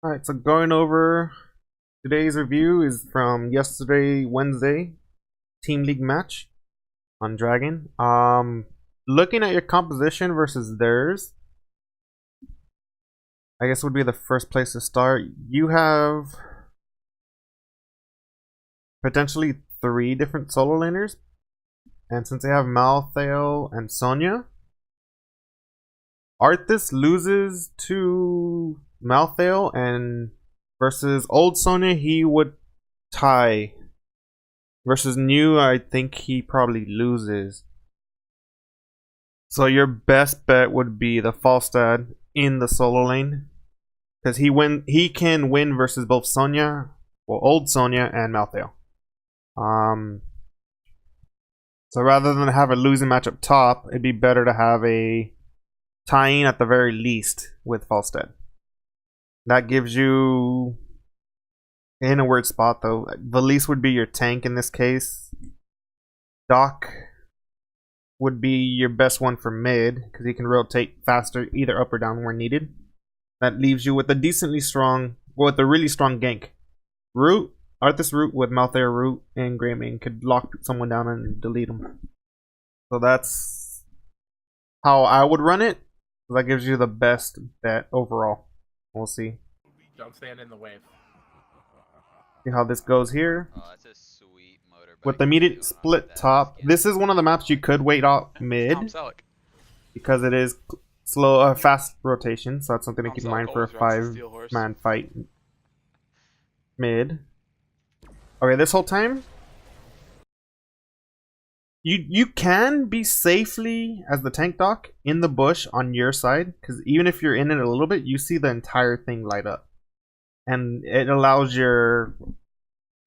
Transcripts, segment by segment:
Alright, so going over today's review is from yesterday, Wednesday, Team League match on Dragon. Looking at your composition versus theirs, I guess would be the first place to start. You have potentially 3 different solo laners, and since they have Malthael and Sonya, Arthas loses to Malthael, and versus old Sonya he would tie. Versus new, I think he probably loses. So your best bet would be the Falstad in the solo lane, because he can win versus both Sonya, well, old Sonya and Malthael. So rather than have a losing match up top, it'd be better to have a tying at the very least with Falstad. That gives you, in a weird spot though, Valise would be your tank in this case. Doc would be your best one for mid, because he can rotate faster either up or down where needed. That leaves you with a decently strong, well, with a really strong gank. Root, Arthas Root with Malthael Root and Greymane could lock someone down and delete them. So that's how I would run it. That gives you the best bet overall. We'll see. Don't stand in the wave. See how this goes here. Oh, that's a sweet motorbike. With the immediate split top, this is one of the maps you could wait out mid because it is slow, fast rotation. So that's something to keep in mind for a 5-man fight mid. Okay, this whole time you can be safely as the tank doc in the bush on your side, because even if you're in it a little bit, you see the entire thing light up, and it allows your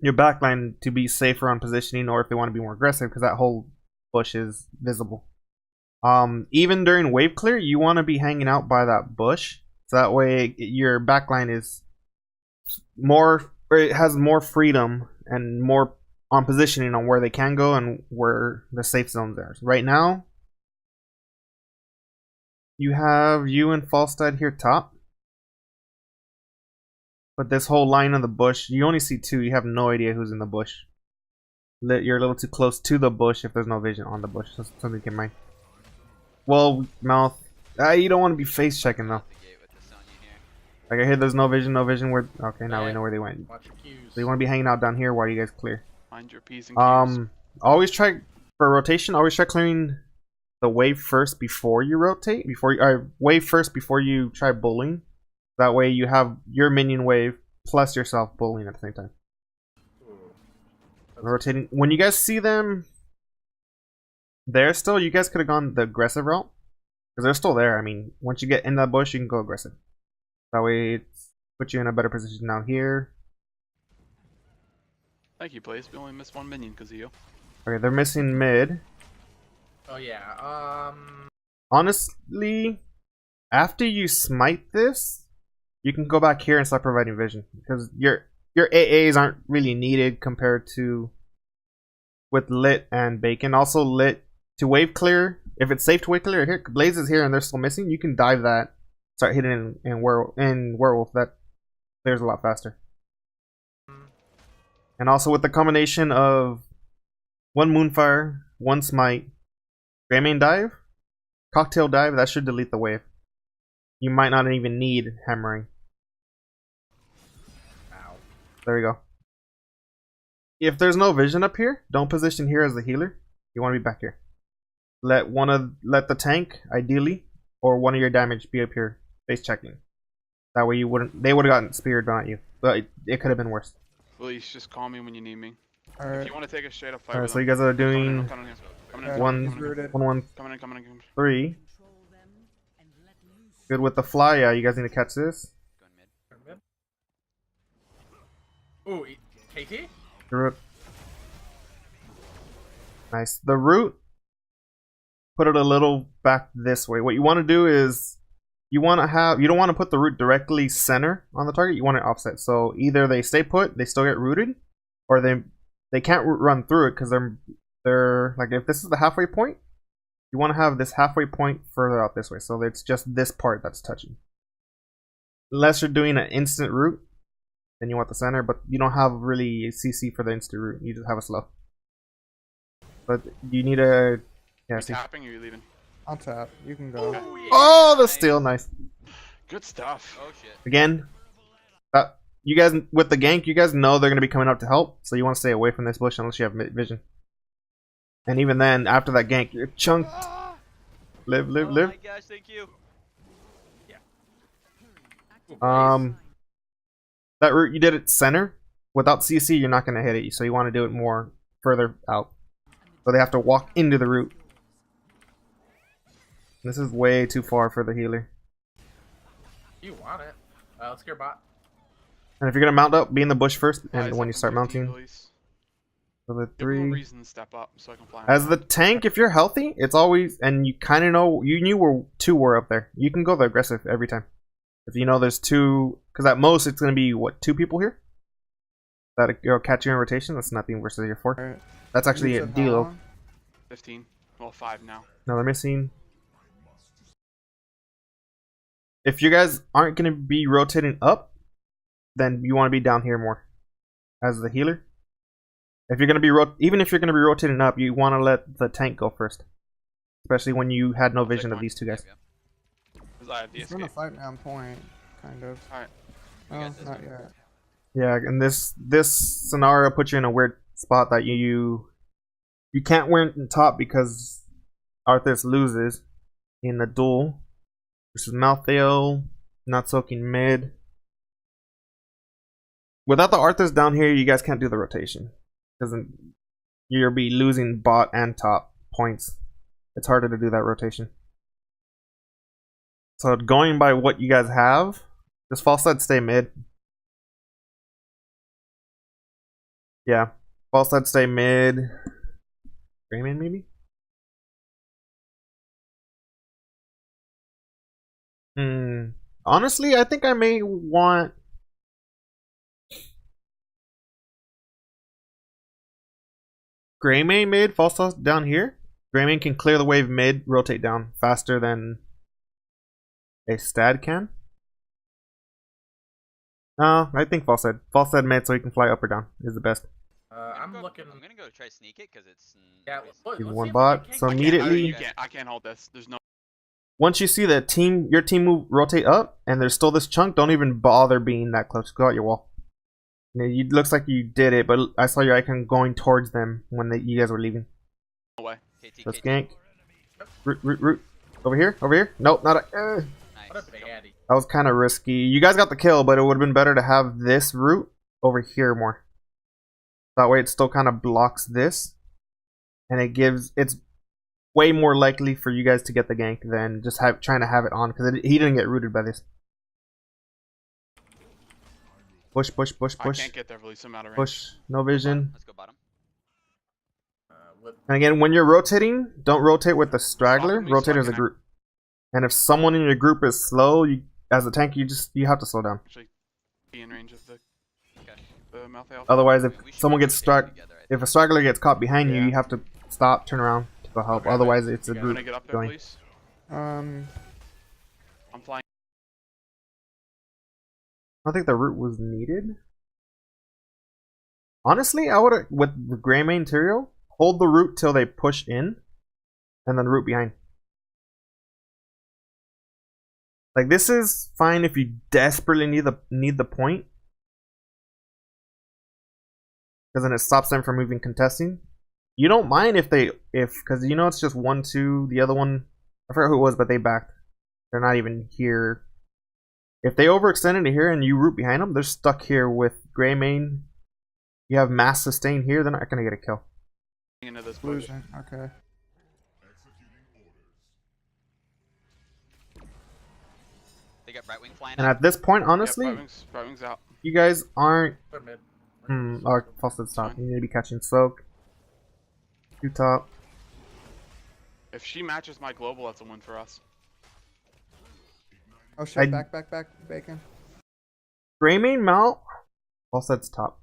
backline to be safer on positioning, or if they want to be more aggressive, because that whole bush is visible. Even during wave clear, you want to be hanging out by that bush, so that way your backline is more, or it has more freedom and more on positioning on where they can go and where the safe zones are. So right now, you have you and Falstad here top. But this whole line of the bush, you only see 2. You have no idea who's in the bush. You're a little too close to the bush if there's no vision on the bush. That's something to keep in mind. Well, mouth. You don't want to be face checking though. Like I hear there's no vision, Where? Okay, now we know where they went. So you want to be hanging out down here while you guys clear. Mind your P's and Q's. Always try for rotation. Always try clearing the wave first before you rotate. Wave first before you try bullying. That way you have your minion wave plus yourself bullying at the same time. Rotating. When you guys see them there still, you guys could have gone the aggressive route, because they're still there. I mean, once you get in that bush, you can go aggressive. That way it puts you in a better position down here. Thank you, Blaze. We only missed 1 minion because of you. Okay, they're missing mid. Oh yeah. Honestly, after you smite this, you can go back here and start providing vision, because your AAs aren't really needed compared to with Lit and Bacon. Also, Lit to wave clear. If it's safe to wave clear, here Blaze is here and they're still missing. You can dive that, start hitting in Werewolf. That clears a lot faster. And also with the combination of 1 Moonfire, 1 Smite, Greymane dive, Cocktail dive, that should delete the wave. You might not even need hammering. Ow. There we go. If there's no vision up here, don't position here as the healer. You want to be back here. Let the tank, ideally, or one of your damage be up here, face checking. That way they would have gotten speared, but not you. But it could have been worse. Please just call me when you need me. Alright. If you want to take a straight up fight. Alright, so you guys are doing coming one, 3. Good with the fly. Yeah, you guys need to catch this. Ooh, KT? The root. Nice. The root, put it a little back this way. What you want to do is you don't want to put the root directly center on the target. You want it offset. So either they stay put, they still get rooted, or they can't run through it, because they're like, if this is the halfway point, you want to have this halfway point further out this way, so it's just this part that's touching. unless you're doing an instant route, then you want the center, but you don't have really a CC for the instant route. You just have a slow. But you need a You see. tapping or you leaving? I'll tap. You can go. Oh, yeah. Oh, the steal, nice. Good stuff. Oh shit. Again, you guys with the gank, you guys know they're gonna be coming up to help, so you want to stay away from this bush unless you have vision. And even then, after that gank, you're chunked. Live, live, Oh live. my gosh, thank you. Ooh, That route you did at center, without CC, you're not gonna hit it. So you want to do it more further out, so they have to walk into the route. This is way too far for the healer. You want it? Let's get bot. And if you're gonna mount up, be in the bush first, Guys, and when up you to start 15 mounting. release. So the Give them a 3. reason to step up so I can fly. As the tank, if you're healthy, it's always, and you kind of know, you knew where 2 were up there. You can go the aggressive every time. If you know there's 2, because at most it's going to be, what, 2 people here? That'll catch you in rotation. That's nothing versus your 4. Alright. That's actually You a said how deal. long? 15. Well, 5 now. Now they're missing. If you guys aren't going to be rotating up, then you want to be down here more as the healer. If you're going to be even if you're going to be rotating up, you want to let the tank go first, especially when you had no vision of point. these 2 guys. Yep, yep. Because I have the He's gonna escape. fight me on point, kind of. Alright. We Oh, got this not one. yet. Yeah, and this scenario puts you in a weird spot that you can't win in top because Arthas loses in the duel versus Malthael, not soaking mid. Without the Arthas down here, you guys can't do the rotation because you'll be losing bot and top points. It's harder to do that rotation. So going by what you guys have, just false side stay mid. Yeah, false side stay mid. Rayman maybe? Honestly, I think I may want Greymane mid, false side down here. Greymane can clear the wave mid, rotate down faster than a Stad can. No, I think false side mid so he can fly up or down is the best. I'm looking. I'm gonna go try sneak it because it's. Yeah, look, Give let's one see if we bot, can so gank it. immediately- I can't hold this. There's no. Once you see the team, your team move, rotate up, and there's still this chunk, don't even bother being that close. Go out your wall. And it looks like you did it, but I saw your icon going towards them when you guys were leaving. way. KT, Let's KT. gank. Root. Over here. Nope, not a. Nice. What a baddie. That was kind of risky. You guys got the kill, but it would have been better to have this route over here more. That way it still kind of blocks this. And it's way more likely for you guys to get the gank than just trying to have it on, because he didn't get rooted by this. Push. I can't get there, release. I'm out of range. Push. No vision. Let's go bottom. And again, when you're rotating, don't rotate with the straggler. Probably Rotate so I as a can group. And if someone in your group is slow, as a tank, you have to slow down. Actually, be in range of the Okay. mouth alpha. Otherwise, if We should someone gets rotate together, I if a straggler gets caught behind you, Yeah. you have to stop, turn around to go help. Okay, Otherwise, it's a you When I group get up there, going. please. Um, I'm flying. I don't think the route was needed. Honestly, I would have, with the Greymane Tyrael, hold the route till they push in, and then route behind. Like, this is fine if you desperately need the point, because then it stops them from moving contesting. You don't mind if because you know it's just 1-2. The other one, I forgot who it was, but they backed. They're not even here. If they overextend into here and you root behind them, they're stuck here with Greymane. You have mass sustain here, they're not gonna get a kill. Into this bush. illusion. Okay. They got Brightwing flying And up. at this point, honestly, Yep, Brightwing's out. you guys aren't. They're mid. False stop. You need to be catching soak. 2 top. If she matches my global, that's a win for us. Oh shit! I- Back, bacon. Greymane mount. False top.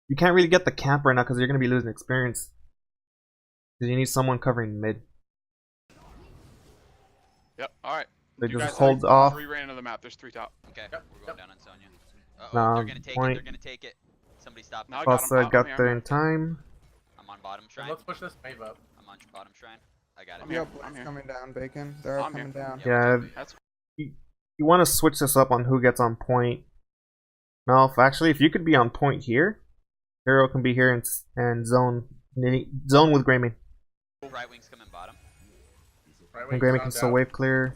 You can't really get the camp right now because you're gonna be losing experience. Because you need someone covering mid. Yep. All right. They You just guys hold like off. 3 ran into the map. There's 3 top. Okay, Yep, we're going yep. down on Sonya. Uh-oh, Nah, they're gonna take point. it, they're gonna take it. Somebody stop No, them. I got him. Falstad got I'm here, there I'm in time. I'm on bottom Then shrine. let's push this wave up. I'm on bottom shrine. I got it. I'm here. Yep, I'm it's here. coming down, Bacon. They're all I'm here. coming down. Yeah, That's you want to switch this up on who gets on point. Malf, actually, if you could be on point here, Hero can be here and zone with Greymane. Right wings coming bottom. Right And wing Greymane zone can still down. wave clear.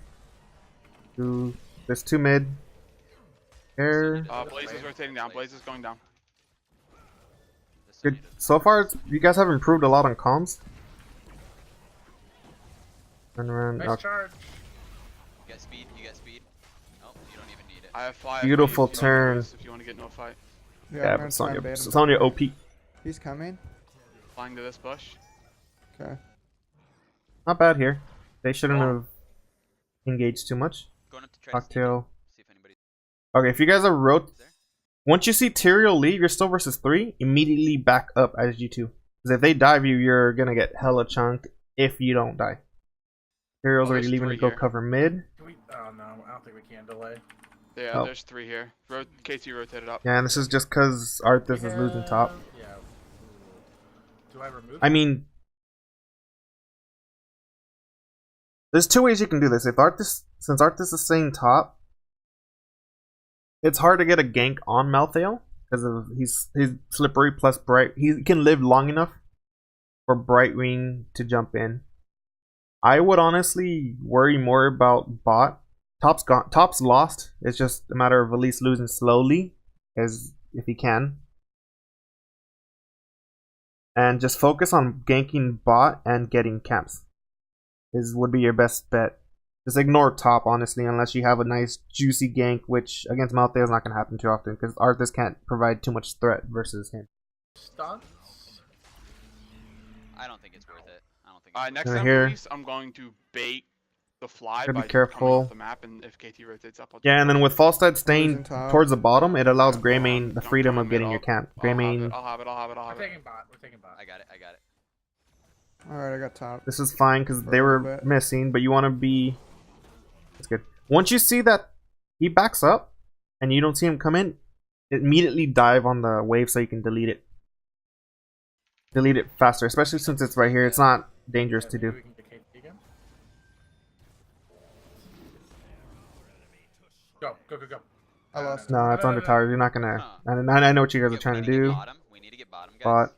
There's 2 mid. There. Blaze is rotating down. Blaze is going down. This Good. Sonya doesn't- So far, you guys have improved a lot on comms. Run around. Nice Okay. charge. You got speed, you got speed. Nope, you don't even need it. I have 5. Beautiful please, turn. If you want to get no fight. Yeah, Yeah, I'm but gonna try and Sonya, bait him. Sonya OP. He's coming. Flying to this bush. Okay. Not bad here. They shouldn't Oh. have engaged too much. Going up to try to sneak Cocktail. in, see if anybody's Okay, if you guys are there. once you see Tyrael leave, you're still versus 3. Immediately back up as G2. Because if they dive you, you're gonna get hella chunk if you don't die. Tyrael's Oh, already there's leaving to 3 go here. cover mid. Can we? Oh no, I don't think we can delay. Yeah, Oh. there's 3 here. KT rotated up. Yeah, and this is just because Arthas is losing top. Yeah. Do I remove? I mean, there's 2 ways you can do this. Since Arthas is staying top, it's hard to get a gank on Malthael because of he's slippery plus bright. He can live long enough for Brightwing to jump in. I would honestly worry more about bot. Top's gone. Top's lost. It's just a matter of at least losing slowly, as if he can. And just focus on ganking bot and getting camps. Would be your best bet. Just ignore top, honestly, unless you have a nice juicy gank, which against Malthael is not going to happen too often because Arthas can't provide too much threat versus him. Stunts. I don't think it's worth it. I don't think it's Next Right time, here. please, I'm going to bait the fly Gotta be by coming careful. off the map, and if KT rotates up, I'll Yeah, and then with Falstad staying Losing top. towards the bottom, it allows Yeah, Greymane the don't freedom tell of me getting at your all. camp. I'll have Greymane, it. I'll have it. We're taking bot. We're taking bot. I got it, I got it. Alright, I got top. this is fine because For they a were little bit. missing, but you want to be. That's good. Once you see that he backs up and you don't see him come in, immediately dive on the wave so you can delete it. Delete it faster, especially since it's right here. It's not dangerous Yeah, to maybe do. we can get KT again. Go, go, go, go. I lost No, it's under tower. You're not gonna. Huh. I know what you guys are Yeah, trying we to need do. get bottom. We need to get bottom, guys. But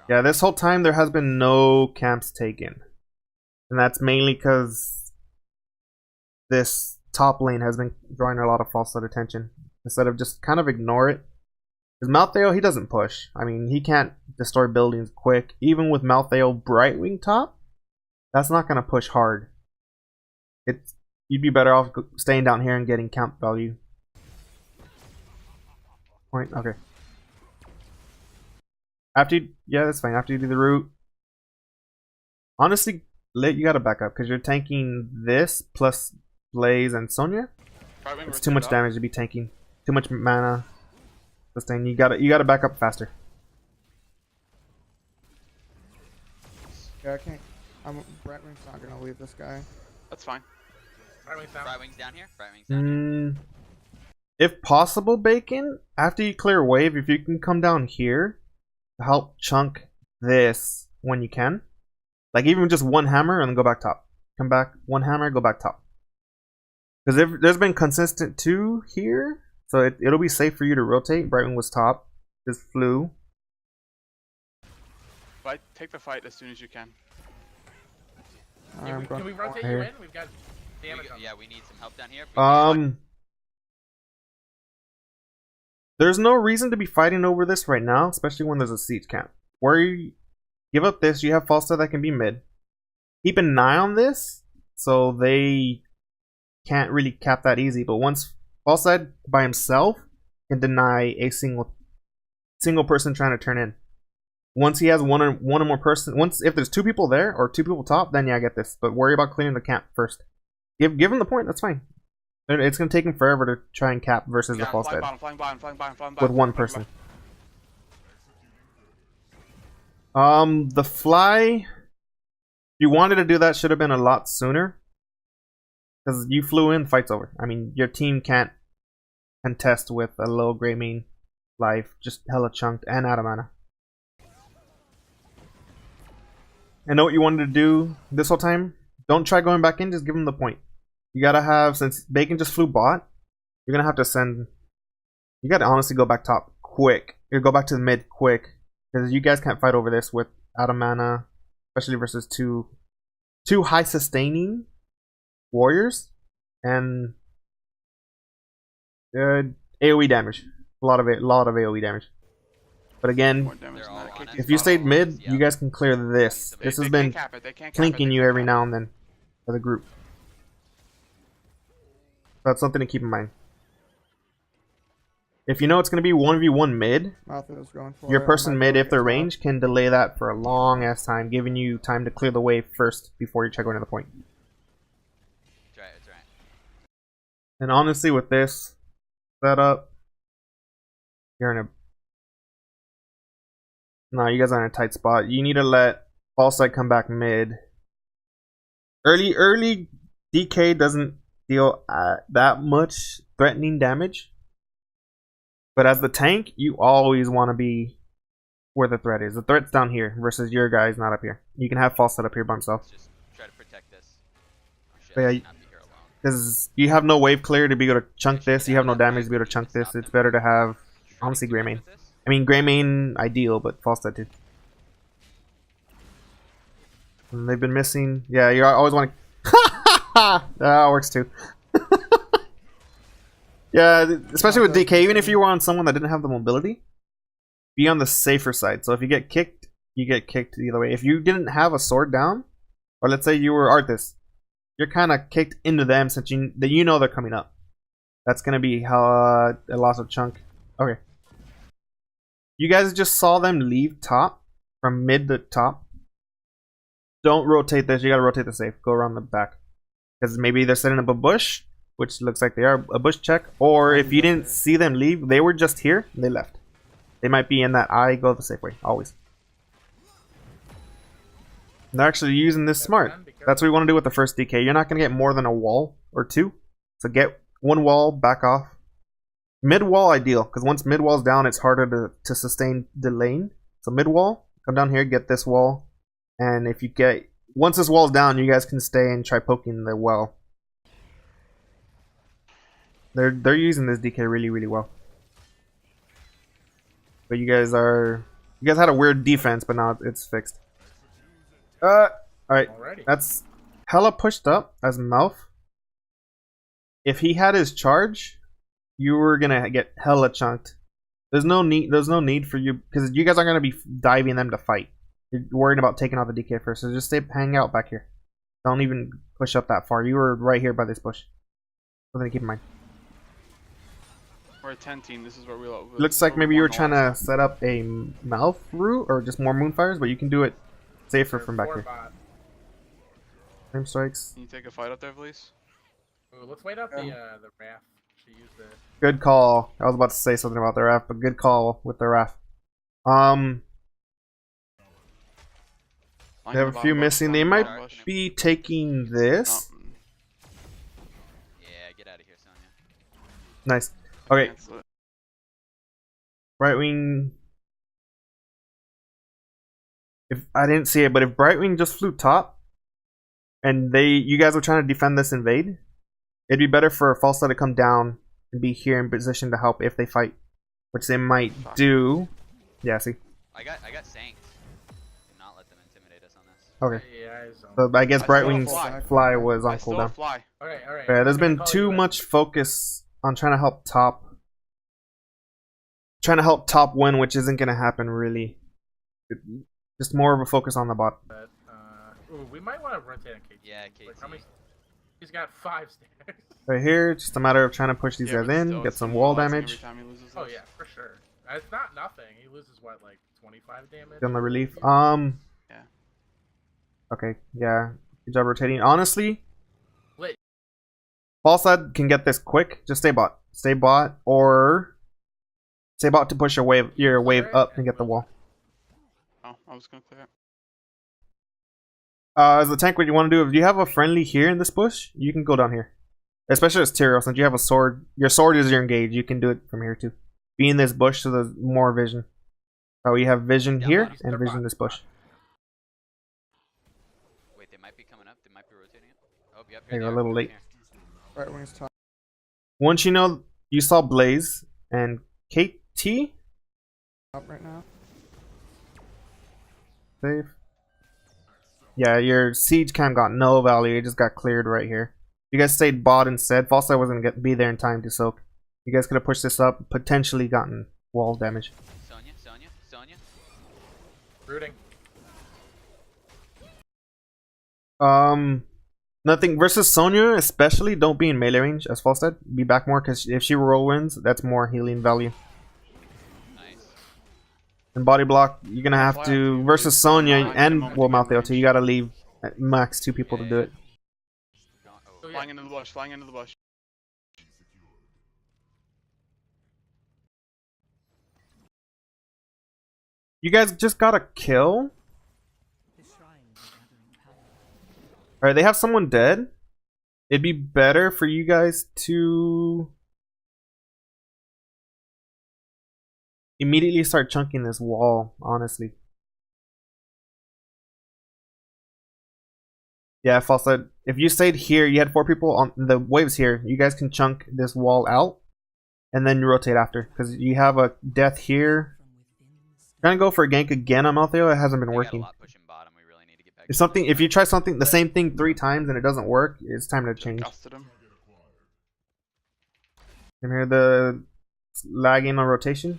They're on. yeah, this whole time there has been no camps taken, and that's mainly because this top lane has been drawing a lot of false attention instead of just kind of ignore it. Because Malthael, he doesn't push. I mean, he can't destroy buildings quick. Even with Malthael Brightwing top, that's not gonna push hard. You'd be better off staying down here and getting camp value. Point. Okay. Yeah, that's fine. After you do the route, honestly, you gotta back up because you're tanking this plus Blaze and Sonya. It's too much damage to be tanking. Too much mana. Sustain. You gotta back up faster. Yeah, I can't. Brightwing's not gonna leave this guy. That's fine. Right wing down. Right wings down here. Right wings down here. If possible, Bacon, after you clear wave, if you can come down here to help chunk this when you can. Like even just one hammer and then go back top. Come back, one hammer, go back top. Because there's been consistent 2 here, so it'll be safe for you to rotate. Brightwing was top, just flew. But take the fight as soon as you can. Can we rotate you here. in? We've got damage on. Yeah, we need some help down here. There's no reason to be fighting over this right now, especially when there's a siege camp. Where you give up this, you have Falstad that can be mid. Keep an eye on this, so they can't really cap that easy. But once Falstad by himself can deny a single person trying to turn in. Once he has one or more person, if there's 2 people there or 2 people top, then yeah, I get this. But worry about clearing the camp first. Give him the point. That's fine. It's gonna take him forever to try and cap versus the Falstad Flying bottom. with one person. The fly. If you wanted to do that, should have been a lot sooner. Because you flew in, fight's over. I mean, your team can't contest with a low gray main life, just hella chunked and out of mana. And know what you wanted to do this whole time? Don't try going back in, just give them the point. You gotta have, since Bacon just flew bot, you're gonna have to send. You gotta honestly go back top quick. You go back to the mid quick. Because you guys can't fight over this with out of mana, especially versus two high sustaining warriors and AoE damage. A lot of AoE damage. But again, More damage than that. if you stayed mid, you guys can clear this. This has been They can't cap it, plinking they you can't every cap now and then for the group. That's something to keep in mind. If you know it's going to be 1v1 mid, Malthus was going for your it. I person might mid, go if they're get top. range, can delay that for a long ass time, giving you time to clear the wave first before you try going to the point. That's right, that's right. And honestly, with this setup, you're in a... No, you guys are in a tight spot. You need to let false side come back mid. Early DK doesn't deal that much threatening damage. But as the tank, you always want to be where the threat is. The threat's down here versus your guy's not up here. You can have false set up here by himself. Let's just try to protect this. Shit, But yeah, not be here alone. because you have no wave clear to be able to chunk this. You have no damage to be able to chunk this. It's better to have, honestly, Grey Main. I mean, Grey Main ideal, but false set too. And they've been missing. Yeah, you always want to. That works too. Yeah, especially with DK. Even if you were on someone that didn't have the mobility, be on the safer side. So if you get kicked, you get kicked either way. If you didn't have a sword down, or let's say you were Arthas, you're kind of kicked into them since you know they're coming up. That's gonna be how a loss of chunk. Okay. You guys just saw them leave top from mid to top. Don't rotate this. You gotta rotate the safe. Go around the back because maybe they're setting up a bush, which looks like they are a bush check. Or if you didn't see them leave, they were just here. They left. They might be in that eye. Go the safe way always. And they're actually using this smart. That's what we want to do with the first DK. You're not gonna get more than a wall or two. So get one wall, back off. Mid wall ideal, because once mid wall's down, it's harder to sustain the lane. So mid wall, come down here, get this wall, and if you get once this wall's down, you guys can stay and try poking the well. They're using this DK really well. But you guys had a weird defense, but now it's fixed. All right, Already. that's hella pushed up as Mouth. If he had his charge, you were gonna get hella chunked. There's no need for you because you guys aren't gonna be diving them to fight. You're worried about taking out the DK first, so just hang out back here. Don't even push up that far. You were right here by this bush. Something to keep in mind. We're a 10 team. This is where we Looks like maybe you were trying to set up a Mouth route or just more Moonfires, but you can do it safer from back here. Flame strikes. Can you take a fight up there, please? Ooh, let's wait out the Wrath. She used the. Good call. I was about to say something about the Wrath, but good call with the Wrath. They have a few missing. They might be taking this. Yeah, get out of here, Sonya. Nice. Okay, Brightwing. If I didn't see it, but if Brightwing just flew top, and you guys were trying to defend this invade, it'd be better for Falstad to come down and be here in position to help if they fight, which they might do. Yeah, see. I got sanked. Do not let them intimidate us on this. Okay. Yeah, So I guess I still Brightwing's fly was on I still cooldown. fly. Alright. Yeah, there's been too much focus on trying to help top. Trying to help top win, which isn't going to happen really. Just more of a focus on the bot. But, ooh, we might want to rotate on KT. Yeah, KT. Like, how many? He's got 5 stairs. Right here, just a matter of trying to push these Yeah, guys but in, still, get it's some wall demoralizing damage. every time he loses Oh this. yeah, for sure. It's not nothing. He loses what, like 25 damage. On the relief. Yeah. Okay, yeah. Good job rotating. Honestly, Lit. Falstad can get this quick. Just stay bot. Stay bot or stay bot to push your wave up and get the wall. Oh, I was gonna clear it. As a tank, what you want to do, if you have a friendly here in this bush, you can go down here. Especially as Tyrael, since you have a sword. Your sword is your engage. You can do it from here too. Be in this bush so there's more vision. Oh, you have vision Yeah, here bot. and vision in this bush. Wait, they might be coming up. They might be rotating it. Oh, yep. They Here were they a are. little late. Here. Right wing's top. Once you know you saw Blaze and KT, Top right now. save. Yeah, your siege cam got no value. It just got cleared right here. You guys stayed bot instead. False wasn't gonna be there in time to soak. You guys could have pushed this up, potentially gotten wall damage. Sonya. Rooting. Nothing versus Sonya, especially. Don't be in melee range as False said. Be back more because if she roll wins, that's more healing value. Nice. And body block, you're gonna have to versus Sonya and well Maltheo too. You gotta leave at max 2 people to do it. Oh, yeah. Flying into the bush, flying into the bush. You guys just got a kill. Alright, they have someone dead. It'd be better for you guys to immediately start chunking this wall, honestly. Yeah, False said, if you stayed here, you had 4 people on the waves here, you guys can chunk this wall out and then you rotate after. Because you have a death here. Trying to go for a gank again on Maltheo, it hasn't been They got a working. lot pushing bottom. We really need to get back. If something, if you try something, the same thing 3 times and it doesn't work, it's time to change. Gusted him. You can hear the lagging on rotation.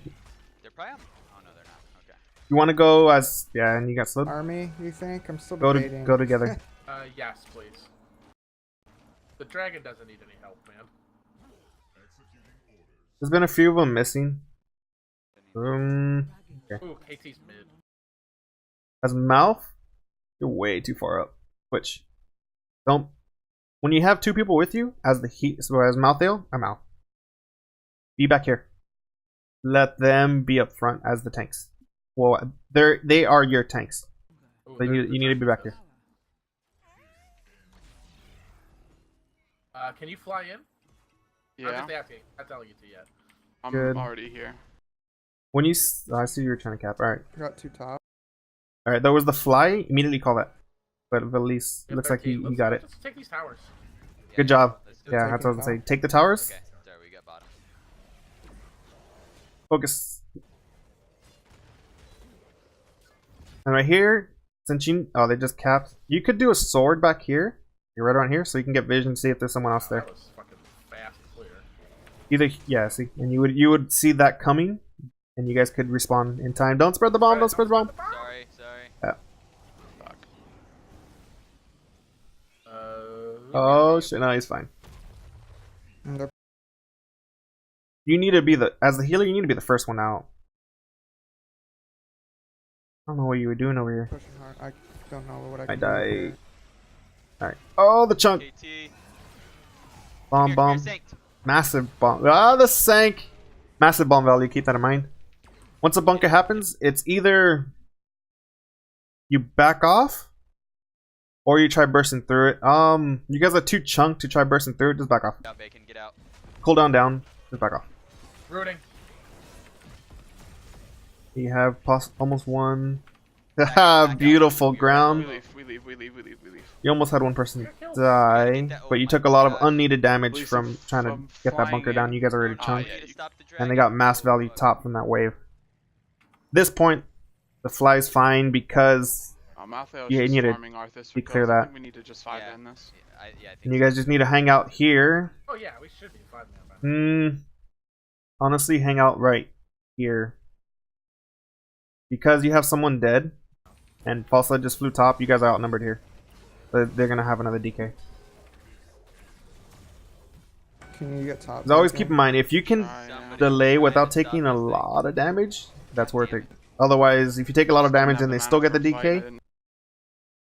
They're probably on. Oh no, they're not. Okay. You want to go as and you got slowed. Army, you think? I'm still Go debating. together. Yes, please. The dragon doesn't need any help, man. There's been a few of them missing. Ooh, KT's mid. As mouth, you're way too far up. Switch. Don't. When you have 2 people with you, as the heat, so as Maltheo, I'm out. Be back here. Let them be up front as the tanks. Well, they are your tanks. Ooh, So you need to be back here. Can you fly in? I'm Yeah, just asking. Not telling you to yet. I'm Good. already here. When you, I see you were trying to cap. All right, Got 2 top. all right. There was the fly. Immediately call that. But at least Yeah, looks like 13. you Let's- got it. Just take these towers. Yeah, Good job. let's do it. Yeah, that's what I was gonna say. Take the towers. Okay. Sorry, we got bottom. Focus. And right here, since you they just capped. You could do a sword back here. You're right around here, so you can get vision. See if there's someone else there. That was fucking fast and clear. Either see, and you would see that coming, and you guys could respawn in time. Don't spread the bomb. Don't spread the bomb. Sorry. Fuck. Oh shit! No, he's fine. And they're You need to be as the healer. You need to be the first one out. I don't know what you were doing over here. pushing hard. I don't know what I I can die. do here. All right. Oh, the chunk. KT. Bomb, Here, bomb. here, synced. Massive bomb. Ah, the sank. Massive bomb value. Keep that in mind. Once a bunker happens, it's either you back off or you try bursting through it. You guys are too chunked to try bursting through it. Just back off. Get out, Bacon. Get out. Cooldown down. Just back off. Rooting. You have almost one. Haha, beautiful We ground. leave. You almost had one person die, but you took a lot of unneeded damage Please, from trying to from get that bunker flying down. in. You guys are already Ah, chunked. yeah. Need to stop the And they dragon. got mass value top from that wave. This point, the fly's fine because Maltheo's Yeah, you just need to farming Arthas. declare I that. think we need to just 5-in this. I think and you guys just need to hang out here. Oh yeah, we should be 5-man. Honestly, hang out right here. Because you have someone dead, and Falsa just flew top, you guys are outnumbered here. They're gonna have another DK. Can you get top? So always Bacon? keep in mind, if you can Somebody delay try without to stop taking a this thing. lot of damage, that's worth it. Otherwise, if you take a lot of damage and they still get the DK,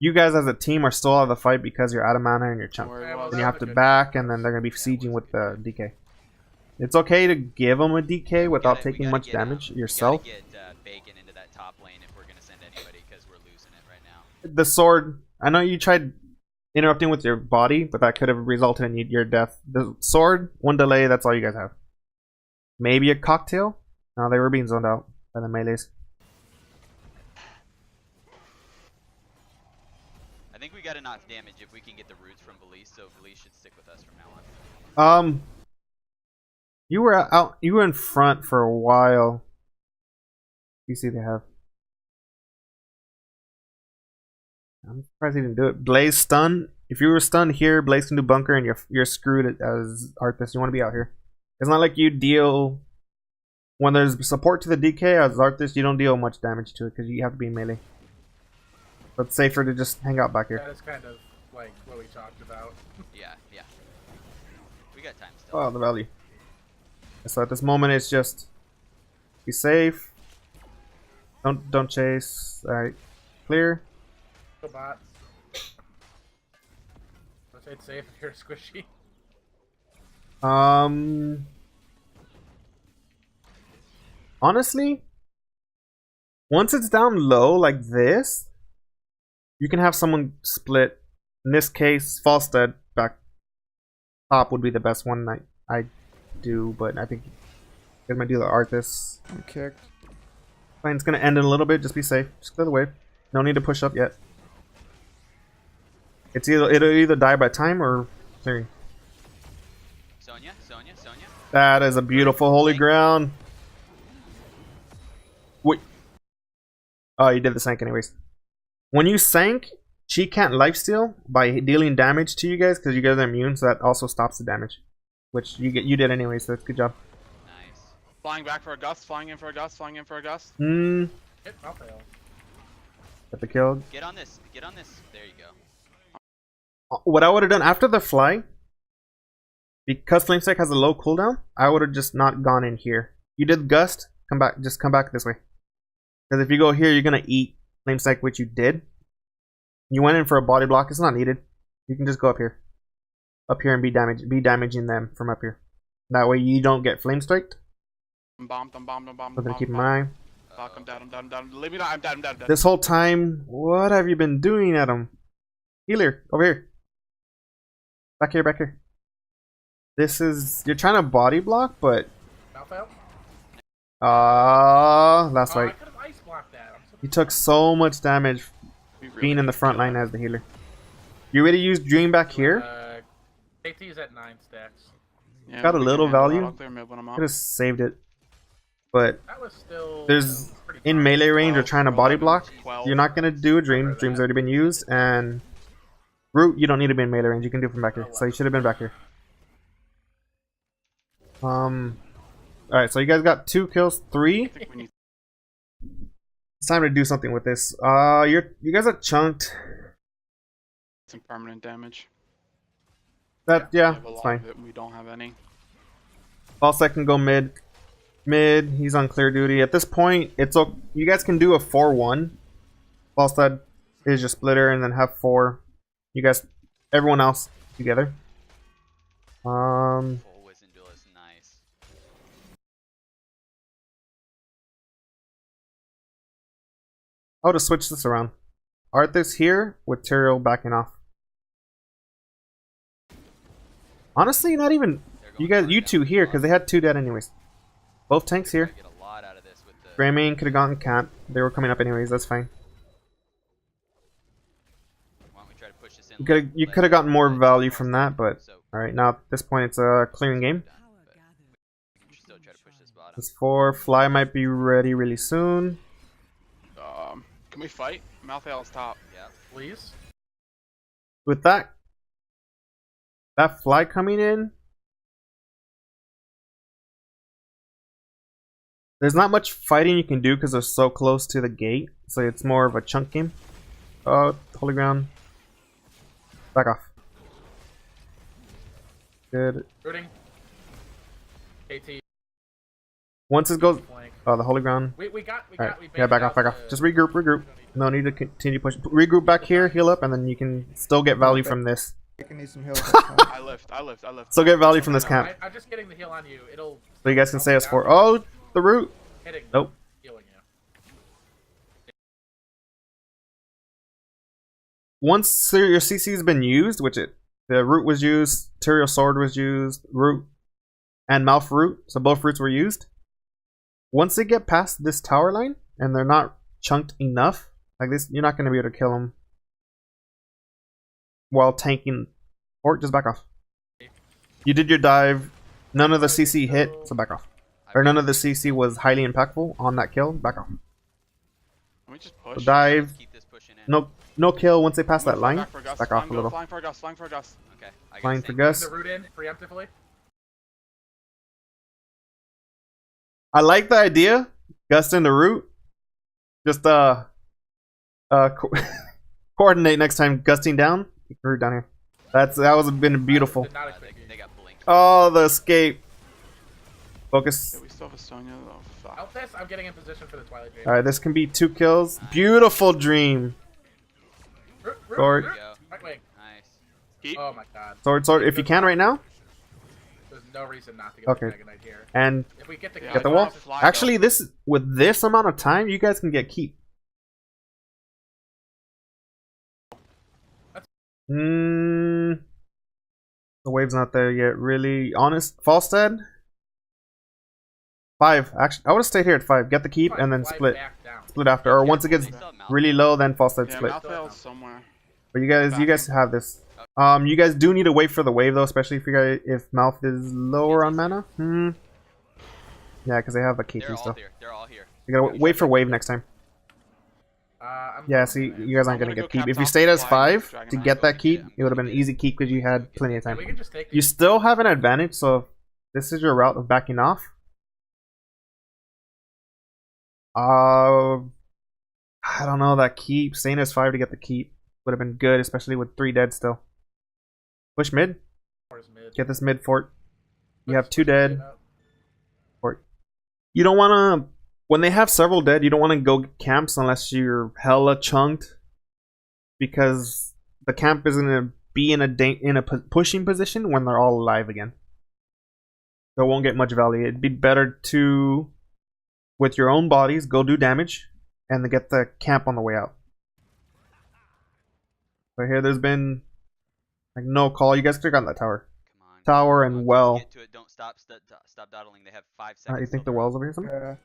you guys as a team are still out of the fight because you're out of mana and you're chunked. And you have to back, and then they're going to be sieging with the DK. It's okay to give them a DK We without gotta taking much get, damage we yourself. gotta get Bacon into that top lane if we're gonna send anybody because we're losing it right now. The sword I know you tried interrupting with your body, but that could have resulted in your death. The sword, 1 delay, that's all you guys have. Maybe a cocktail? No, they were being zoned out by the melees. I think we got enough damage if we can get the roots from Valise, so Valise should stick with us from now on. You were out. You were in front for a while. You see, they have. I'm surprised he didn't do it. Blaze stun. If you were stunned here, Blaze can do bunker, and you're screwed as Arthas. You want to be out here. It's not like you deal when there's support to the DK as Arthas. You don't deal much damage to it because you have to be in melee. But it's safer to just hang out back here. That is kind of like what we talked about. Yeah, yeah. We got time still. Oh, the value. So at this moment, it's just be safe. Don't chase. All right, clear. Go bot. Let's say it's safe if you're squishy. Honestly, once it's down low like this, you can have someone split. In this case, Falstead back top would be the best one I do, but I think you guys might do the Arthas. I'm kicked. Fine, it's gonna end in a little bit. Just be safe. Just clear the wave. No need to push up yet. It'll either die by time or clearing. Sonya, Sonya, Sonya. That is a beautiful holy ground. Wait. Oh, you did the sank anyways. When you sank, she can't lifesteal by dealing damage to you guys because you guys are immune, so that also stops the damage. Which you did anyways, so that's good job. Nice. Flying back for a gust, flying in for a gust, flying in for a gust. I'll fail. Get the kill. Get on this. Get on this. There you go. What I would have done after the fly, because Flamestack has a low cooldown, I would have just not gone in here. You did gust, come back, just come back this way. Because if you go here, you're gonna eat Flamestack, which you did. You went in for a body block, it's not needed. You can just go up here. Up here and be damaging them from up here. That way you don't get flame striked. I'm bombed, I'm bombed, I'm bombed. Something to keep in mind. Fuck, I'm dead, I'm dead, I'm dead. Leave me down, I'm dead, I'm dead, I'm dead. This whole time, what have you been doing, Adam? Healer, over here. Back here, back here. This is... You're trying to body block, but... I'll fail. That's Oh, I right. could have ice blocked that. I'm so You took so much damage We really being in the need to front kill line that. as the healer. You ready to use Dream back here? KT's at 9 stacks. Yeah, Got a we can little handle that. value. I'll clear mid when I'm I out. could have saved it. But That was still there's... pretty In fine. melee range or 12, trying to body 11, block, 12. you're not going to do a Dream. Dream's already been used. And... Root, you don't need to be in melee range. You can do it from back here. So you should have been back here. Alright, so you guys got 2 kills, 3. I think we need It's time to do something with this. You guys are chunked. some permanent damage. That We yeah, have a it's lot fine. of it, and we don't have any. Falstack can go mid. Mid, he's on clear duty. At this point, it's okay. You guys can do a 4-1. Falstad is your splitter, and then have 4. You guys, everyone else together. Full Wisdom Duel is nice. I'll just switch this around. Arthas here with Tyrael backing off. Honestly, not even They're going you hard two down here the because block. they had 2 dead anyways. Both tanks here. Get a lot out of this with the. Greymane could have gotten camp. They were coming up anyways. That's fine. Why don't we try to push this in? You could have gotten more value from that, but all right. Now at this point, it's a clearing game. We should still try to push this bottom. This 4 fly might be ready really soon. Can we fight? Malthael's top. Yeah. Please. With that fly coming in, there's not much fighting you can do because they're so close to the gate. So it's more of a chunk game. Oh, holy ground. Back off. Good. Rooting. KT. Once it goes, Flank. oh, the holy ground. We Alright, got. We yeah, baited back off, out back off. the- Just regroup. No need to continue pushing. Regroup back here, heal up, and then you can still get value from this. I can need some heals. That's fine. I lift. Still get value from this camp. I'm just getting the heal on you. It'll. So you guys can help say me us out. for. Oh, the root. Hitting. Nope. Healing you. once your CC has been used, the root was used, Tyrael sword was used, root and mouth root, so both roots were used. Once they get past this tower line and they're not chunked enough, like this, you're not going to be able to kill them while tanking. Or just back off. You did your dive, none of the CC hit, so back off. Or none of the CC was highly impactful on that kill, back off. Can we just push? So dive, Keep this pushing in. no kill once they pass that line, Back for Gus. back off a little. Flying for Gus. Flying for Gus. Okay. I got Flying the for same. Gus. The root in preemptively. I like the idea, Gust in the root. Just coordinate next time, gusting down, root down here. That was been beautiful. Did not expect They you. got blinked. Oh, the escape. Focus. Yeah, we still have a Sonya though. Fuck. Outfest, I'm getting in position for the Twilight Dream. All right, this can be 2 kills. Beautiful dream. Sword. There we go. Right wing. Nice. Keep. Oh my god. Sword. If you can right now, There's no reason not to get Okay. the Dragon Knight here. and If we get the Yeah, get the I wall. don't have fly, Actually, though. with this amount of time, you guys can get keep. The wave's not there yet. Really honest. Falstead. 5. Actually, I would have stayed here at 5. Get the keep and then Fly split. back down. Split after, or once it gets They still have mouth. really low, then Falstead Yeah, split. Malthael's somewhere. But you guys have this. You guys do need to wait for the wave though, especially if Mouth is lower on mana. Yeah, because they have the KP They're all stuff. here. They're all here. You gotta wait for wave next time. Yeah, see, you guys aren't I'm gonna gonna get go keep. cap If you top stayed as flying 5 Dragon to Knight. get that keep, Yeah, I'm it would have been gonna an easy keep because you had plenty of We time. can just take You still have an advantage, so if this is your route of backing off. I don't know, that keep. Staying as 5 to get the keep would have been good, especially with 3 dead still. Push mid. mid. Get this mid fort. You have 2 Push dead. mid out. Fort. You don't want to... When they have several dead, you don't want to go camps unless you're hella chunked. Because the camp is going to be in a pushing position when they're all alive again. So it won't get much value. It'd be better to, with your own bodies, go do damage and then get the camp on the way out. So here there's been like no call. You guys could have gotten that tower. Come on. Tower and well. Get to it. Don't stop. Stop dawdling. They have 5 seconds. You think the till well's over here somewhere?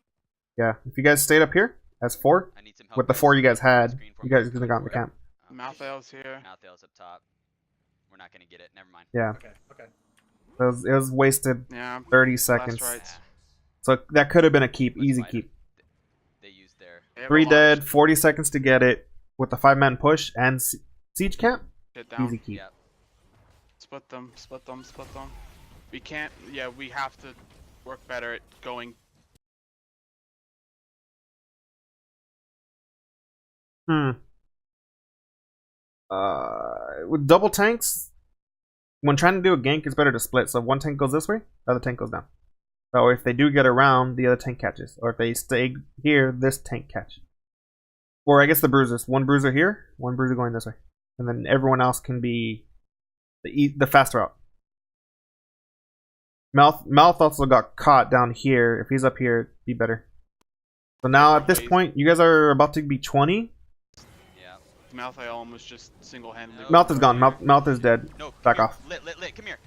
Yeah. Yeah. If you guys stayed up here as 4, I need some help with the guys. 4 you guys had, Screen for you me. guys could have gotten the camp. Malthael's here. Malthael's up top. We're not gonna get it. Never mind. Yeah. Okay. It was wasted Yeah. 30 seconds. Right. Ah, So that could have been a keep. Let's Easy fight keep. they used their. They have 3 a lot of dead, 40 seconds to get it with the 5-man push and siege camp. shit down. Easy keep. Yeah. Split them. Split them. Split them. We can't. Yeah, we have to work better at going. With double tanks, when trying to do a gank, it's better to split. So if one tank goes this way, the other tank goes down. So if they do get around, the other tank catches. Or if they stay here, this tank catch. Or I guess the bruisers. One bruiser here, one bruiser going this way. And then everyone else can be the fast route. Mouth also got caught down here. If he's up here, it'd be better. So now at this point, you guys are about to be 20. Yeah. Malthael almost just single-handedly. No. Mouth is gone. Mouth is dead. No. come Back here. off. Lit. Come here.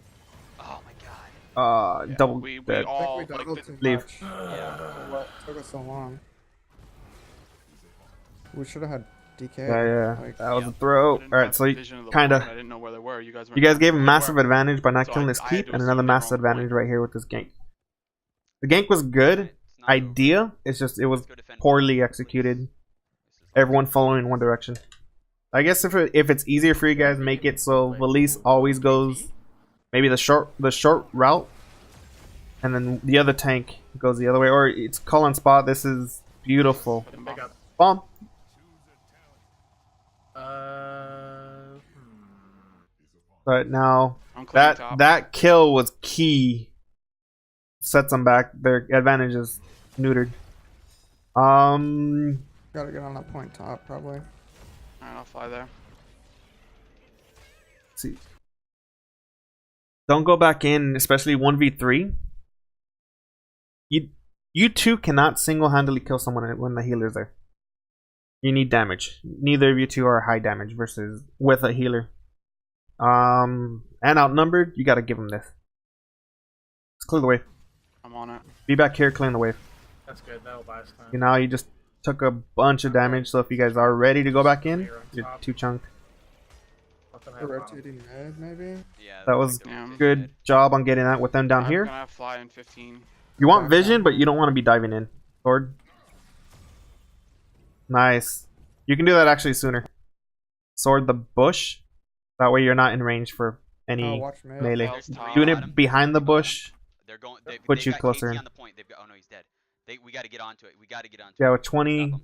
Oh my god. Yeah, Double we dead. all I think we like, dawdled too leave. much. Yeah. What took us so long? We should have had DK. Yeah. Like, That was Yeah. a throw. I didn't Alright, have so you vision of the kinda- board, I didn't know where they were. You guys, You guys gave him where massive they were. advantage by not So killing I this had keep, to and assume another they were massive on point. advantage right here with this gank. The gank was good It's not over. idea. It's just it was Let's go defend poorly please. executed. This is Everyone following in one direction. I guess if it's easier for you guys, make it so Valise always goes maybe the short route, and then the other tank goes the other way, or it's call on spot. This is beautiful. Put him Pick up. up. Bomb. But now I'm clearing top. that kill was key. Sets them back. Their advantage is neutered. gotta get on that point top, probably. Alright, I'll fly there. See. Don't go back in, especially 1v3. You two cannot single-handedly kill someone when the healer's there. You need damage. Neither of you two are high damage versus with a healer. And outnumbered, you gotta give him this. Let's clear the wave. I'm on it. Be back here, clearing the wave. That's good. That'll buy us time. You know, you just took a bunch of damage, so if you guys are ready to go back in, you're too chunked. Let them We're have bottom. rotating mid, maybe? Yeah, That was Yeah. good job on getting that with them down I'm here. gonna fly in 15. You want vision, but you don't want to be diving in. Sword. Nice. You can do that actually sooner. Sword the bush. That way you're not in range for Oh, any watch mid. melee. There's three Doing bottom. it behind the bush. They're going. Put They've you got closer KT in. on the point. They've got. Oh no, he's dead. We got to get onto it. We got to get onto Yeah, it. with 20. Stop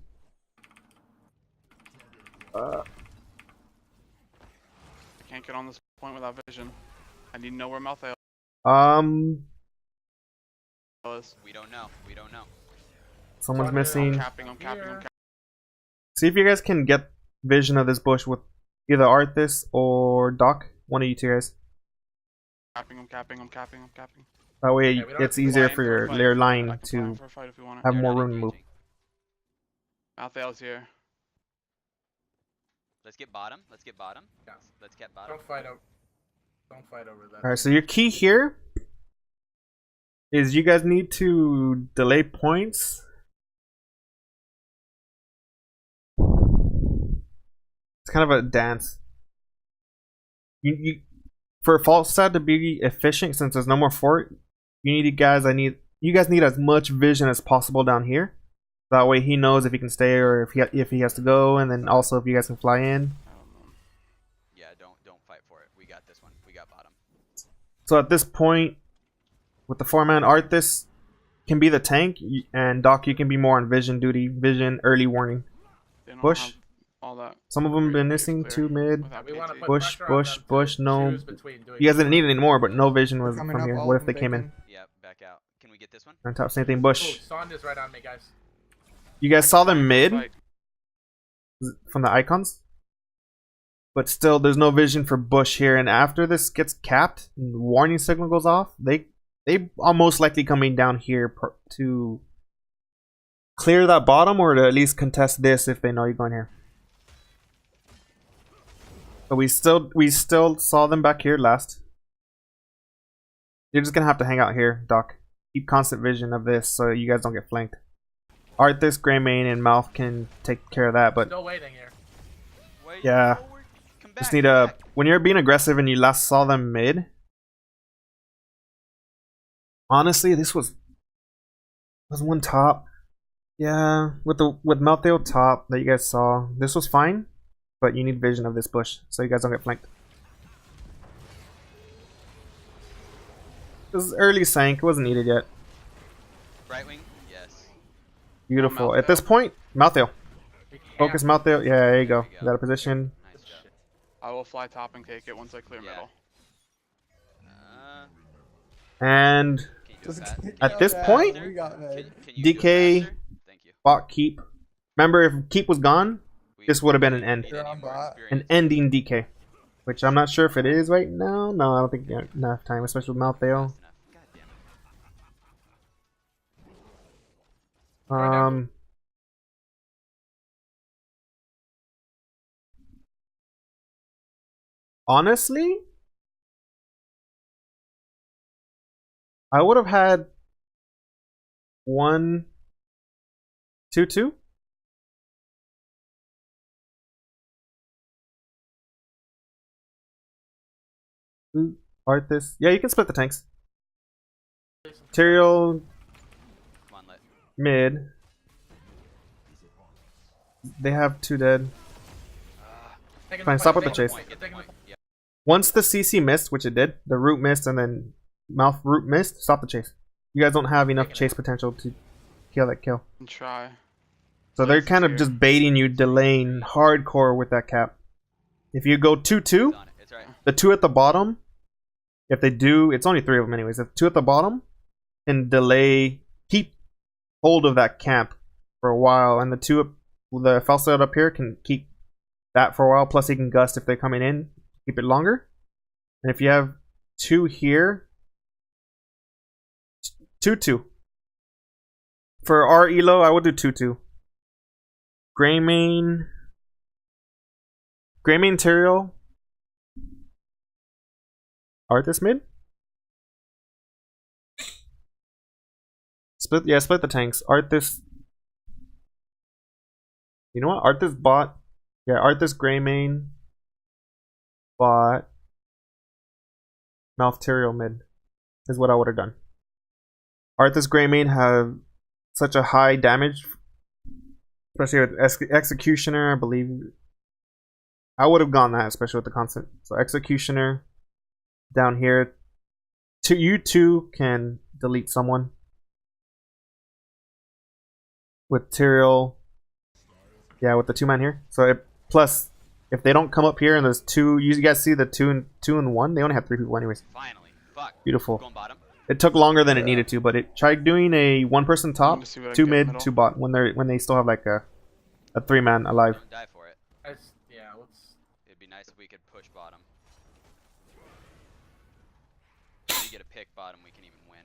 'em. I can't get on this point without vision. I need to know where Malthael is. We don't know. We don't know. Someone's Sonya, missing. I'm capping, I'm capping, I'm Here. capping. See if you guys can get vision of this bush with either Arthas or Doc. One of you two guys. I'm capping, I'm capping, I'm capping. That way Yeah, we don't it's have to easier Fly in for a your fight. layer I line can fly in to for a fight if we want it. have They're more not room to move. engaging. Malthael's here. Let's get bottom. Let's get bottom. Yeah. Let's get bottom. Don't fight over. Don't fight over that. Alright, so your key here is you guys need to delay points. It's kind of a dance. You for Falstad to be efficient, since there's no more fort, you guys need as much vision as possible down here. That way he knows if he can stay or if he has to go, and then also if you guys can fly in. I don't know. Yeah, don't fight for it. We got this one. We got bottom. So at this point, with the 4-man Arthas can be the tank, and Doc, you can be more on vision duty, vision, early warning. They don't Bush. have all that. Some of them been Pretty missing, clear 2 mid. without We want to KT. put Bush, pressure on bush, them to bush, no. choose between doing You guys didn't need one. it anymore, but no vision was Coming from up, here. all What of if they them came in? bacon. Yeah, back out. Can we get this one? On top, same thing, Oh, bush. Sonya's right on me, guys. You guys saw them mid Fight. from the icons, but still, there's no vision for bush here. And after this gets capped, and the warning signal goes off, they are most likely coming down here to clear that bottom, or to at least contest this if they know you're going here. But we still saw them back here last. You're just gonna have to hang out here, Doc. Keep constant vision of this so you guys don't get flanked. Arthas, Greymane, and Mouth can take care of that, but Still waiting here. Wait, Yeah. forward. Come back. just need come a back. when you're being aggressive and you last saw them mid. Honestly, this was one top. Yeah, with Malthael top that you guys saw, this was fine, but you need vision of this bush so you guys don't get flanked. This is early sank, it wasn't needed yet. Right wing. Yes. Beautiful. At Malthael. this point, Malthael. We can't. Focus Malthael. Yeah, there you go. There we You got a position. Nice job. I will fly top and take it once I clear Yeah. middle. And Can you do it Just fast? kick At out this that. point- We got mid. Can you do it DK faster? Thank you. bot keep. Remember, if keep was gone, We- this would have been an we end. need You're any on more bot. An experience. ending DK. Which I'm not sure if it is right now. No, I don't think you got enough time, especially with Malthael. That's enough. God damn it. Honestly, I would have had 1-2-2. Arthas. Yeah, you can split the tanks. Tyrael Come on, let. mid. They have 2 dead. Taking Fine, the stop point, with the taking chase. point, Get the taking point. the- Yeah. Once the CC missed, which it did, the root missed and then mouth root missed, stop the chase. You guys don't have enough Taking it. chase potential to kill that kill. And try. So they're Nice kind of here. just baiting you, delaying hardcore with that cap. If you go 2-2, It's on it. It's right. the 2 at the bottom, if they do, it's only 3 of them anyways. If 2 at the bottom can delay, keep hold of that camp for a while, and the 2, the Falstad up here can keep that for a while, plus he can gust if they're coming in, keep it longer. And if you have 2 here, 2-2. For our elo, I would do 2-2. Greymane. Greymane Tyrael. Arthas mid? Split the tanks. Arthas. You know what? Arthas bot. Yeah, Arthas Greymane bot. Malfurion mid is what I would have done. Arthas Greymane have such a high damage, especially with Executioner. I believe I would have gone that, especially with the constant. So Executioner down here. You two can delete someone with Tyrael. Yeah, with the 2-man here. So plus, if they don't come up here and there's 2, you guys see the 2 and 1. They only have 3 people anyways. Finally. Fuck. Beautiful. Going bottom. It took longer than it needed to, but it tried doing a 1-person top, to see what I 2 can get in the mid, middle. 2 bot when they still have like a 3-man alive. Don't die for it. Yeah, let's. It'd be nice if we could push bottom. If we get a pick bottom, we can even win.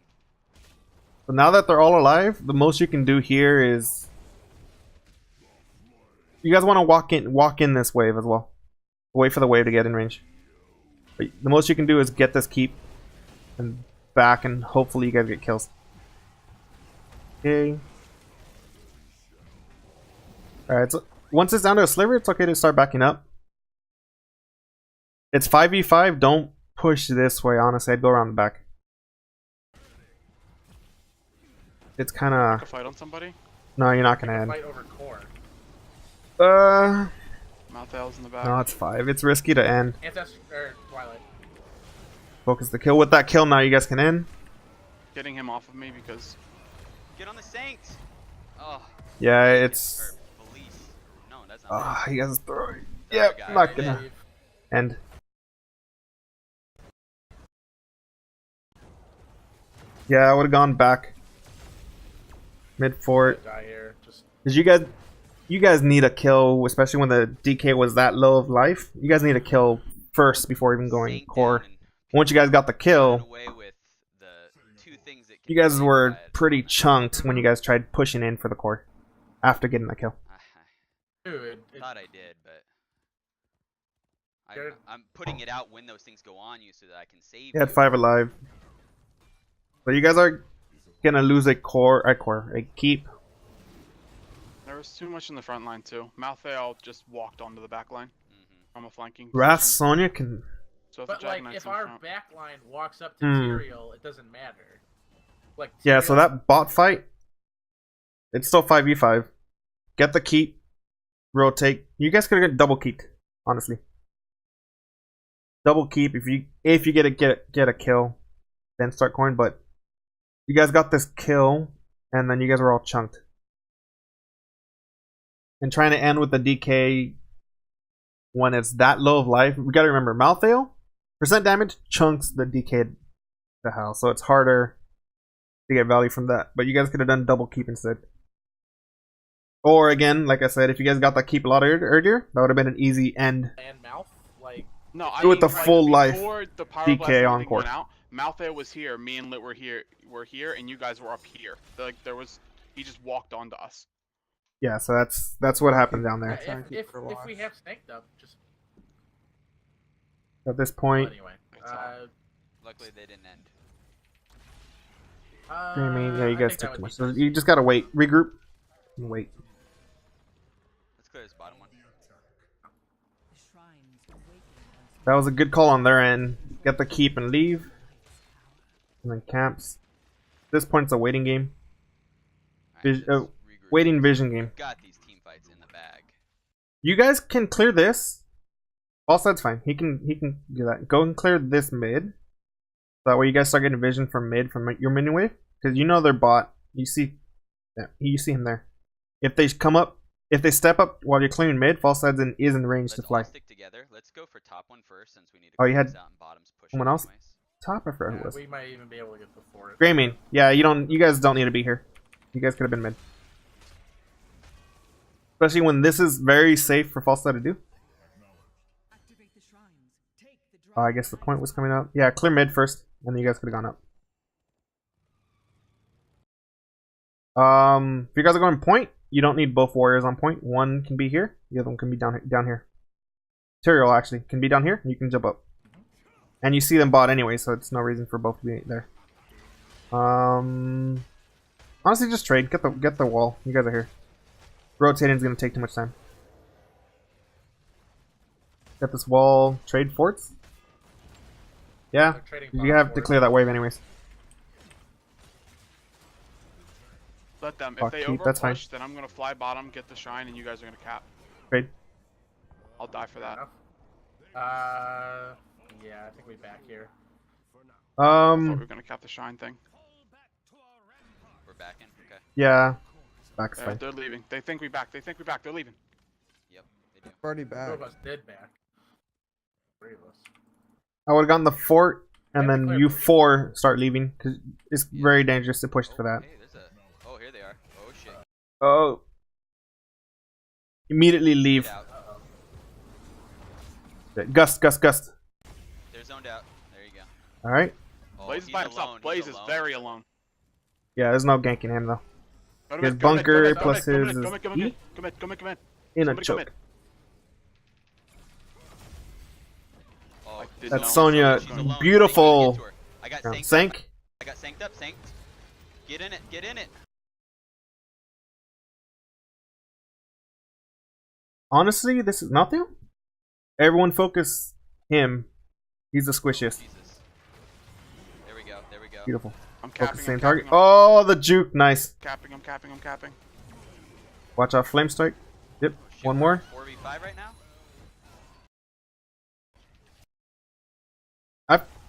So now that they're all alive, the most you can do here is you guys want to walk in this wave as well. Wait for the wave to get in range. But the most you can do is get this keep and back, and hopefully you guys get kills. Okay. Alright, so once it's down to a sliver, it's okay to start backing up. It's 5v5, don't push this way, honestly. I'd go around the back. It's kind Take a of... fight on somebody. No, you're not going to end. Fight over core. Malthael's in the back. No, it's 5. It's risky to end. Ancestor or Twilight. Focus the kill. With that kill, now you guys can end. Getting him off of me because Get on the Saints! Oh. Yeah, it's... Or police. No, that's not Ah, you guys throw it. The Yep, other guy. I'm not gonna Dave. end. Yeah, I would have gone back. Mid fort. Die here. Just Cause you guys need a kill, especially when the DK was that low of life. You guys need a kill first before even going Saint core. down and Once you guys got the run kill, away with the 2 things that you can guys save were lives. pretty chunked when you guys tried pushing in for the core after getting the kill. dude. I thought I did, but Jared- I'm putting it out when those things go on you so that I can save You had you. 5 alive. But you guys are gonna lose a keep. there was too much in the front line too. Malthael just walked onto the back line Mhm. from a flanking. Wrath position. Sonya can... So if But the like, Jack Knight's if in our front- back line walks up to Hmm. Tyrael, it doesn't matter. Like Yeah, so Tyrael- that bot fight, it's still 5v5. Get the keep, rotate. You guys could get double keeped, honestly. Double keep if you get a kill, then start coin. But you guys got this kill, and then you guys were all chunked. And trying to end with the DK when it's that low of life, we gotta remember Malthael percent damage chunks the DK to hell, so it's harder to get value from that. But you guys could have done double keep instead. Or again, like I said, if you guys got that keep a lot earlier, that would have been an easy end. and mouth. Like No, I Do it mean, the full life before the power DK blast and on everything court. went out, Malthael was here, me and Lit were here, and you guys were up here. Like there was, he just walked onto us. Yeah, so that's what happened down there. try and keep if her we alive. have snaked up, just At this well, point, anyway. That's all. Luckily they didn't end. I mean, yeah, you I guys think that took would too be much. So best. you just gotta wait, regroup, and wait. Let's clear this bottom one. That was a good call on their end. Get the keep and leave, and then camps. At this point, it's a waiting game. Alright, Vis- let's regroup. Waiting vision game. We've got these team fights in the bag. You guys can clear this. Offside's fine. He can do that. Go and clear this mid. That way you guys start getting vision from mid from your minion wave. Because you know they're bot. You see him there. If they come up, if they step up while you're clearing mid, false sides is in range to Let's fly. all stick together. Let's go for top one first since we need to Oh, you clear had this out and bottoms push someone it else? anyways. Top, I forgot who Yeah, it was. we might even be able to get before it. Greymane. Yeah, you guys don't need to be here. You guys could have been mid. Especially when this is very safe for false side to do. I guess the point was coming out. Yeah, clear mid first, and then you guys could have gone up. If you guys are going point, you don't need both warriors on point. One can be here, the other one can be down here. Tyrael actually can be down here. You can jump up, and you see them bot anyway, so it's no reason for both to be there. Honestly, just trade. Get the wall. You guys are here. Rotating is gonna take too much time. Get this wall. Trade forts. Yeah, They're trading you bottom have to forward. clear that wave anyways. Let them. Fuck, If they keep, that's fine. overpush, then I'm gonna fly bottom, get the shrine, and you guys are gonna cap. Trade. I'll die for Fair that. enough. Yeah, I think we back here. I thought we were gonna cap the shrine thing. We're backing. Okay. Yeah, back's Yeah, fine. they're leaving. They think we back. They think we back. They're leaving. Yep. They do. Already Two back. of us did back. Three of us. I would have gotten the fort, and Yeah, then clear. you four start leaving because it's very dangerous to push for that. Hey, there's a. Oh, here they are. Oh shit. Oh, immediately leave. Get out. Gust. They're zoned out. There you go. All right. Oh, Blaze is he's by alone. himself. He's Blaze is alone. very alone. Yeah, there's no ganking him though. Go to His mid, go to mid, bunker go to mid, plus go to mid, his go to mid, go to E? mid, go to mid, go to mid, go to mid. In a Somebody come choke. Oh, That's That's alone. Sonya. she's alone. Beautiful. Get to her. I got Yeah, sanked. Sank. I got sanked up. Sanked. Get in it. Get in it. Honestly, this is nothing. Everyone focus him. He's the squishiest. Jesus. There we go. There we go. Beautiful. I'm Focus capping, same I'm target. capping, Oh, the juke. Nice. I'm capping. Watch out, flame strike. Yep. Oh, shit, One more. 4v5 right now.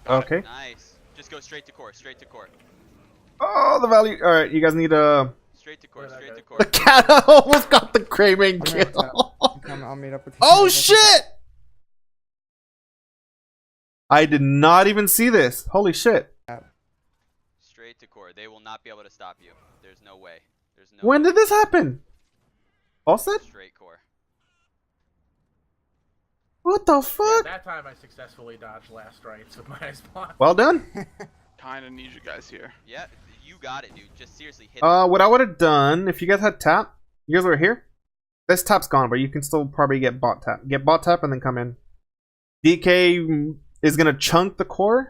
Okay. Nice. Just go straight to core. Straight to core. Oh, the value. All right, you guys need Straight to core. Where'd that Straight go? to core. The cat almost got the Crayman I'm gonna tap. kill. I'll meet up with you. Oh shit! I did not even see this. Holy shit! Straight to core. They will not be able to stop you. There's no way. There's no. When way. did this happen? Offset? Straight core. What the Yeah, fuck? that time I successfully dodged last strikes with my spawn. Well done. Kinda need you guys here. Yeah, you got it, dude. Just seriously hit. What I would have done if you guys had tap, you guys were here. This tap's gone, but you can still probably get bot tap. Get bot tap and then come in. DK is gonna chunk the core.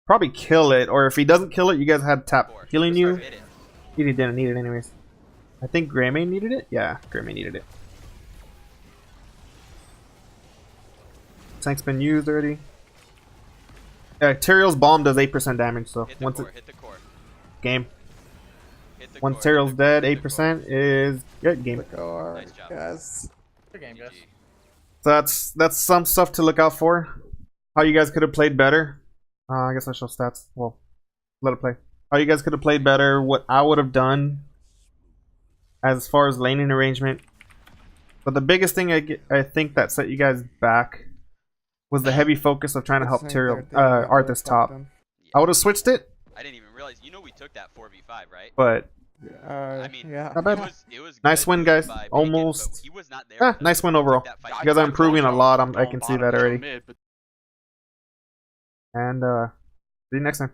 Probably kill it, or if he doesn't kill it, you guys had tap core. healing Just you. hit it. He didn't need it anyways. I think Greymane needed it. Yeah, Greymane needed it. Tank's been used already. Yeah, Tyrael's bomb does 8% damage, so Hit the once core. it Hit the core. game. Hit the Once core. Tyrael's hit the core, dead, hit the core. 8% is good game. Go, Nice job. yes. Good game, guys. GG. So that's some stuff to look out for. How you guys could have played better. I guess I'll show stats. Well, let it play. How you guys could have played better. What I would have done as far as laning arrangement. But the biggest thing I think that set you guys back was the heavy focus of trying to help Tyrael, Arthas top. I would have switched it, I didn't even realize. You know we took that 4v5, right? but I mean, Yeah. Not bad. It was Nice good win, guys. by Bacon, Almost. but he was not there. Nice win overall. That fight. You guys are improving a lot. I can see that already. Mid, but And see you next time.